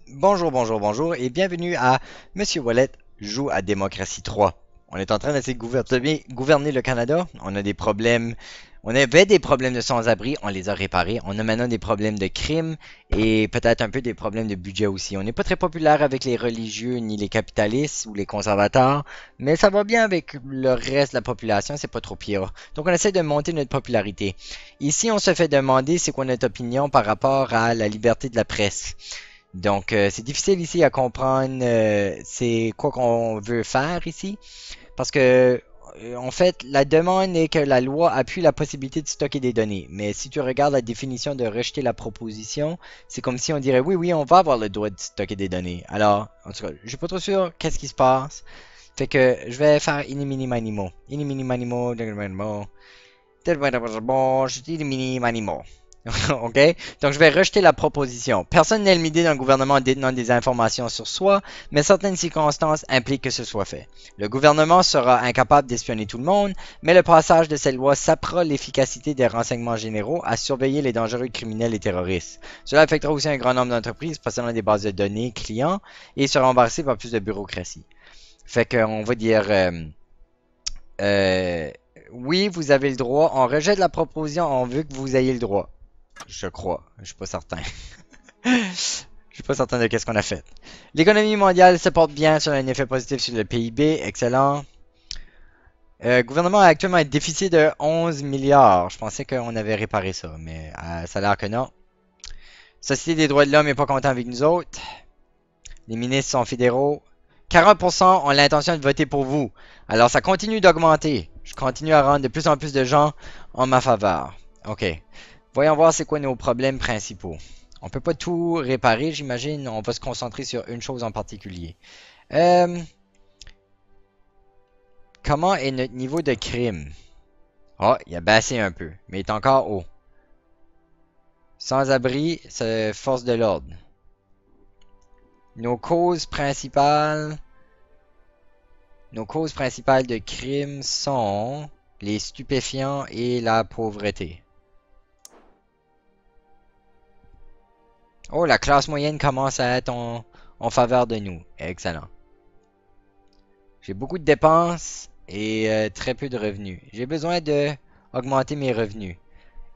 Bonjour, bonjour, bonjour et bienvenue à Monsieur Wallet joue à Démocratie 3. On est en train d'essayer de gouverner le Canada. On a des problèmes. On avait des problèmes de sans-abri, on les a réparés. On a maintenant des problèmes de crime et peut-être un peu des problèmes de budget aussi. On n'est pas très populaire avec les religieux ni les capitalistes ou les conservateurs, mais ça va bien avec le reste de la population, c'est pas trop pire. Donc on essaie de monter notre popularité. Ici, on se fait demander c'est quoi notre opinion par rapport à la liberté de la presse. Donc, c'est difficile ici à comprendre c'est quoi qu'on veut faire ici. Parce que, en fait, la demande est que la loi appuie la possibilité de stocker des données. Mais si tu regardes la définition de rejeter la proposition, c'est comme si on dirait oui, oui, on va avoir le droit de stocker des données. Alors, en tout cas, je suis pas trop sûr qu'est-ce qui se passe. Fait que je vais faire inimini manimo. Inimini manimo, manimo. Bon, je dis inimini manimo. OK? Donc, je vais rejeter la proposition. Personne n'est limité dans le gouvernement détenant des informations sur soi, mais certaines circonstances impliquent que ce soit fait. Le gouvernement sera incapable d'espionner tout le monde, mais le passage de cette loi sapera l'efficacité des renseignements généraux à surveiller les dangereux criminels et terroristes. Cela affectera aussi un grand nombre d'entreprises possédant des bases de données clients et sera embarrassé par plus de bureaucratie. Fait qu'on va dire euh, oui, vous avez le droit. On rejette la proposition, on veut que vous ayez le droit. Je crois. Je suis pas certain. Je suis pas certain de qu'est-ce qu'on a fait. L'économie mondiale se porte bien sur un effet positif sur le PIB. Excellent. Le gouvernement a actuellement un déficit de 11 milliards. Je pensais qu'on avait réparé ça, mais ça a l'air que non. Société des droits de l'homme n'est pas content avec nous autres. Les ministres sont fédéraux. 40% ont l'intention de voter pour vous. Alors ça continue d'augmenter. Je continue à rendre de plus en plus de gens en ma faveur. OK. Voyons voir c'est quoi nos problèmes principaux. On peut pas tout réparer, j'imagine. On va se concentrer sur une chose en particulier. Euh, comment est notre niveau de crime? Ah, il a baissé un peu, mais il est encore haut. Sans-abri, c'est force de l'ordre. Nos causes principales... Nos causes principales de crime sont les stupéfiants et la pauvreté. Oh, la classe moyenne commence à être en faveur de nous. Excellent. J'ai beaucoup de dépenses et très peu de revenus. J'ai besoin de augmenter mes revenus.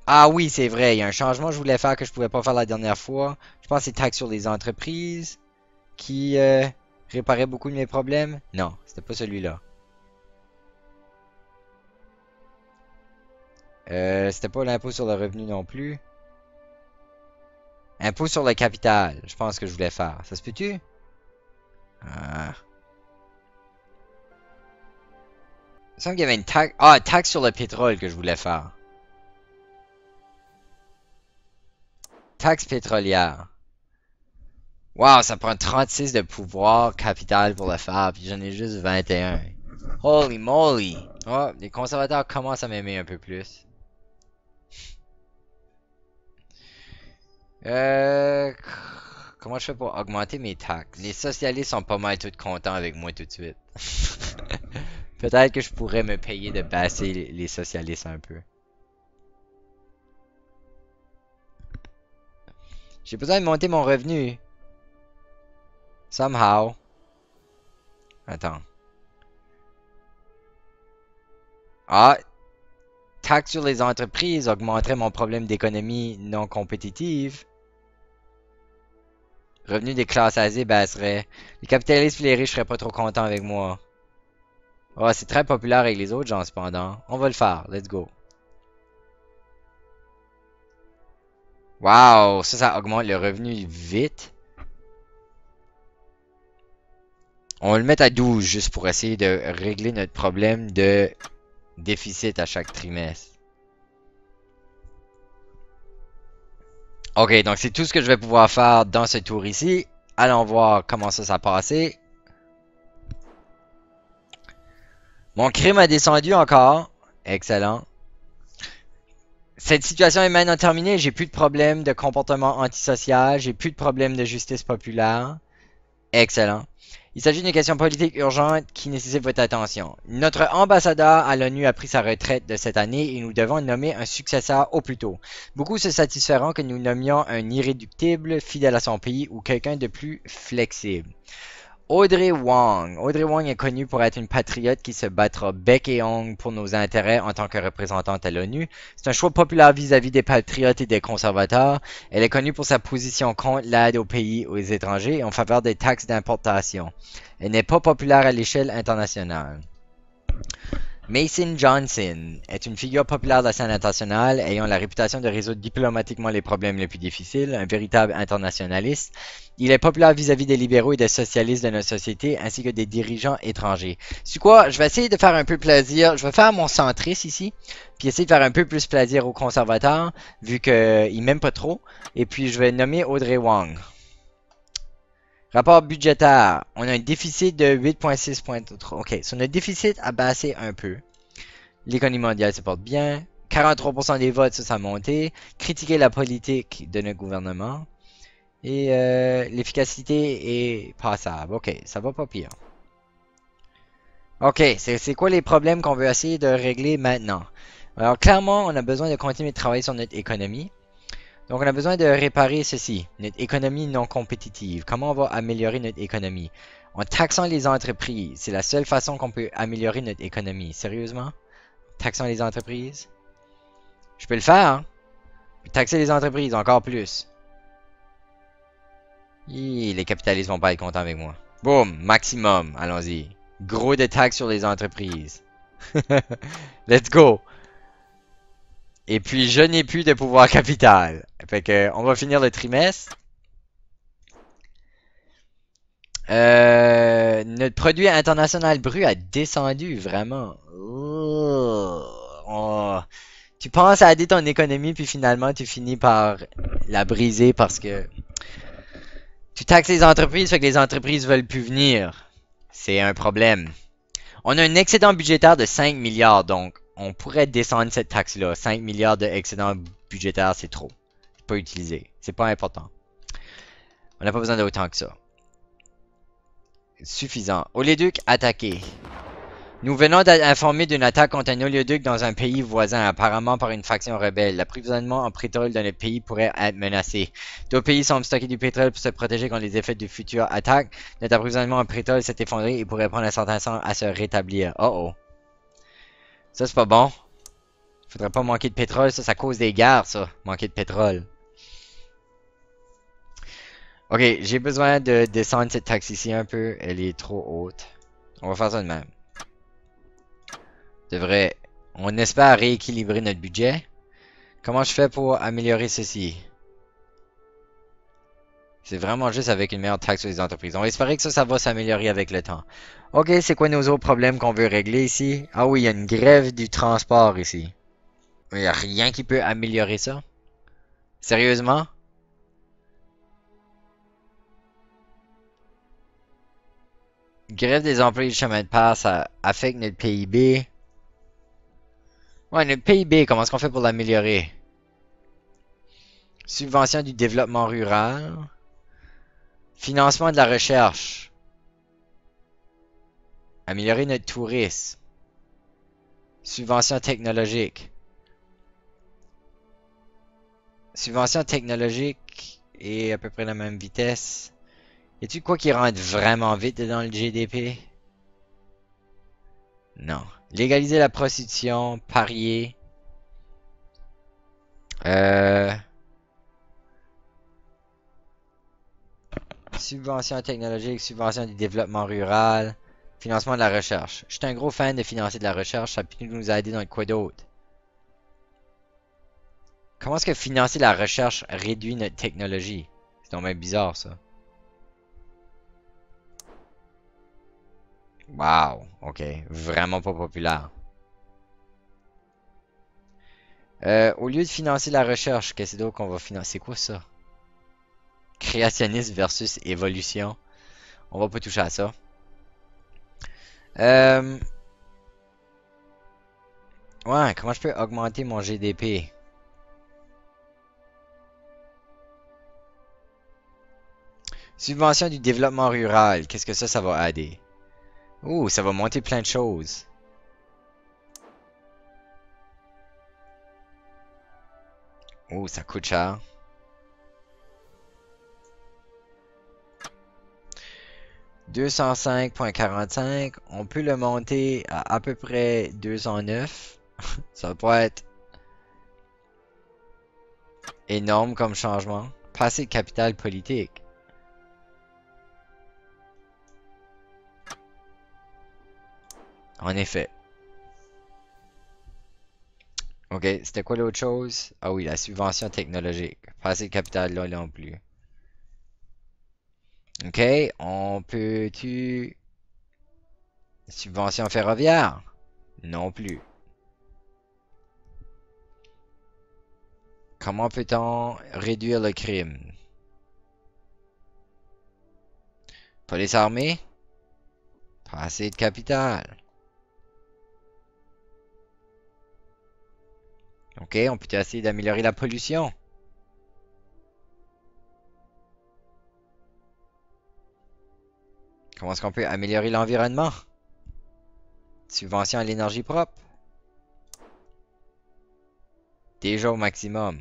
Ah oui, c'est vrai, il y a un changement que je voulais faire que je pouvais pas faire la dernière fois. Je pense que c'est taxe sur les entreprises qui réparait beaucoup de mes problèmes. Non, c'était pas celui-là. C'était pas l'impôt sur le revenu non plus. Impôt sur le capital, je pense que je voulais faire. Ça se peut-tu? Ah. Il me semble qu'il y avait une taxe. Ah, taxe sur le pétrole que je voulais faire. Taxe pétrolière. Wow, ça prend 36 de pouvoir capital pour le faire, puis j'en ai juste 21. Holy moly! Oh, les conservateurs commencent à m'aimer un peu plus. Euh... Comment je fais pour augmenter mes taxes? Les socialistes sont pas mal tous contents avec moi tout de suite. Peut-être que je pourrais me payer de baisser les socialistes un peu. J'ai besoin de monter mon revenu. Somehow. Attends. Ah, taxe sur les entreprises augmenterait mon problème d'économie non compétitive. Revenu des classes aisées baisserait. Les capitalistes et les riches seraient pas trop contents avec moi. Oh, c'est très populaire avec les autres gens cependant. On va le faire. Let's go. Wow, ça augmente le revenu vite. On va le mettre à 12 juste pour essayer de régler notre problème de déficit à chaque trimestre. Ok, donc c'est tout ce que je vais pouvoir faire dans ce tour ici. Allons voir comment ça s'est passé. Mon crime a descendu encore. Excellent. Cette situation est maintenant terminée. J'ai plus de problème de comportement antisocial. J'ai plus de problème de justice populaire. Excellent. Il s'agit d'une question politique urgente qui nécessite votre attention. Notre ambassadeur à l'ONU a pris sa retraite de cette année et nous devons nommer un successeur au plus tôt. Beaucoup se satisferont que nous nommions un irréductible, fidèle à son pays ou quelqu'un de plus flexible. Audrey Wong. Audrey Wong est connue pour être une patriote qui se battra bec et ongle pour nos intérêts en tant que représentante à l'ONU. C'est un choix populaire vis-à-vis des patriotes et des conservateurs. Elle est connue pour sa position contre l'aide aux pays et aux étrangers et en faveur des taxes d'importation. Elle n'est pas populaire à l'échelle internationale. Mason Johnson est une figure populaire de la scène internationale ayant la réputation de résoudre diplomatiquement les problèmes les plus difficiles, un véritable internationaliste. Il est populaire vis-à-vis des libéraux et des socialistes de notre société, ainsi que des dirigeants étrangers. C'est quoi? Je vais essayer de faire un peu plaisir. Je vais faire mon centriste ici, puis essayer de faire un peu plus plaisir aux conservateurs, vu qu'ils m'aiment pas trop. Et puis je vais nommer Audrey Wong. Rapport budgétaire. On a un déficit de 8,6 points. Ok, so notre déficit a baissé un peu. L'économie mondiale se porte bien. 43% des votes, ça a monté. Critiquer la politique de notre gouvernement. Et l'efficacité est passable. Ok, ça va pas pire. Ok, c'est quoi les problèmes qu'on veut essayer de régler maintenant? Alors clairement, on a besoin de continuer de travailler sur notre économie. Donc on a besoin de réparer ceci, notre économie non compétitive. Comment on va améliorer notre économie? En taxant les entreprises. C'est la seule façon qu'on peut améliorer notre économie. Sérieusement? Taxant les entreprises? Je peux le faire, hein? Taxer les entreprises encore plus. Les capitalistes vont pas être contents avec moi. Boum, maximum, allons-y. Gros de taxes sur les entreprises. Let's go! Et puis, je n'ai plus de pouvoir capital. Fait que, on va finir le trimestre. Notre produit international brut a descendu, vraiment. Tu penses à aider ton économie, puis finalement, tu finis par la briser parce que tu taxes les entreprises, fait que les entreprises veulent plus venir. C'est un problème. On a un excédent budgétaire de 5 milliards, donc on pourrait descendre cette taxe-là. 5 milliards d'excédent budgétaire, c'est trop. C'est pas utilisé. C'est pas important. On n'a pas besoin d'autant que ça. Suffisant. Oléoduc attaqué. Nous venons d'être informés d'une attaque contre un oléoduc dans un pays voisin, apparemment par une faction rebelle. L'approvisionnement en pétrole dans notre pays pourrait être menacé. D'autres pays semblent stocker du pétrole pour se protéger contre les effets de futures attaques. Notre approvisionnement en pétrole s'est effondré et pourrait prendre un certain temps à se rétablir. Oh oh. Ça, c'est pas bon. Faudrait pas manquer de pétrole, ça cause des guerres, ça. Manquer de pétrole. Ok, j'ai besoin de descendre cette taxe ici un peu. Elle est trop haute. On va faire ça de même. On espère rééquilibrer notre budget. Comment je fais pour améliorer ceci? C'est vraiment juste avec une meilleure taxe sur les entreprises. On va espérer que ça va s'améliorer avec le temps. Ok, c'est quoi nos autres problèmes qu'on veut régler ici? Ah oui, il y a une grève du transport ici. Il n'y a rien qui peut améliorer ça? Sérieusement? Grève des employés du chemin de fer, ça affecte notre PIB. Ouais, notre PIB, comment est-ce qu'on fait pour l'améliorer? Subvention du développement rural. Financement de la recherche. Améliorer notre tourisme. Subvention technologique. Subvention technologique est à peu près la même vitesse. Y a-tu quoi qui rentre vraiment vite dans le GDP? Non. Légaliser la prostitution, parier. Subvention technologique, subvention du développement rural, financement de la recherche. Je suis un gros fan de financer de la recherche, ça peut nous aider dans quoi d'autre? Comment est-ce que financer la recherche réduit notre technologie? C'est donc même bizarre ça. Wow, ok, vraiment pas populaire. Au lieu de financer la recherche, qu'est-ce d'autre qu'on va financer? C'est quoi ça? Créationnisme versus évolution. On va pas toucher à ça. Ouais, comment je peux augmenter mon GDP? Subvention du développement rural. Qu'est-ce que ça va aider? Ouh, ça va monter plein de choses. Ouh, ça coûte cher. « 205,45. On peut le monter à peu près 209. Ça va pas être énorme comme changement. Pas assez de capital politique. En effet. Ok, c'était quoi l'autre chose? Ah oui, la subvention technologique. Pas assez de capital là non plus. Ok, on peut-tu... Subvention ferroviaire? Non plus. Comment peut-on réduire le crime? Police armée? Pas assez de capital. Ok, on peut essayer d'améliorer la pollution. Comment est-ce qu'on peut améliorer l'environnement? Subvention à l'énergie propre? Déjà au maximum.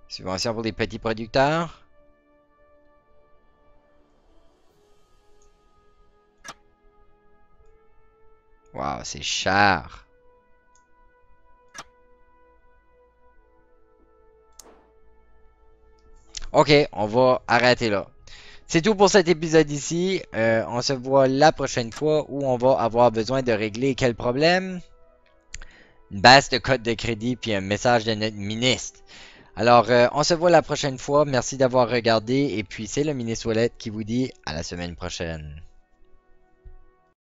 Subvention pour les petits producteurs? Wow, c'est cher. Ok, on va arrêter là. C'est tout pour cet épisode ici. On se voit la prochaine fois où on va avoir besoin de régler quel problème? Une base de code de crédit puis un message de notre ministre. Alors, on se voit la prochaine fois. Merci d'avoir regardé. Et puis, c'est le ministre Ouellette qui vous dit à la semaine prochaine.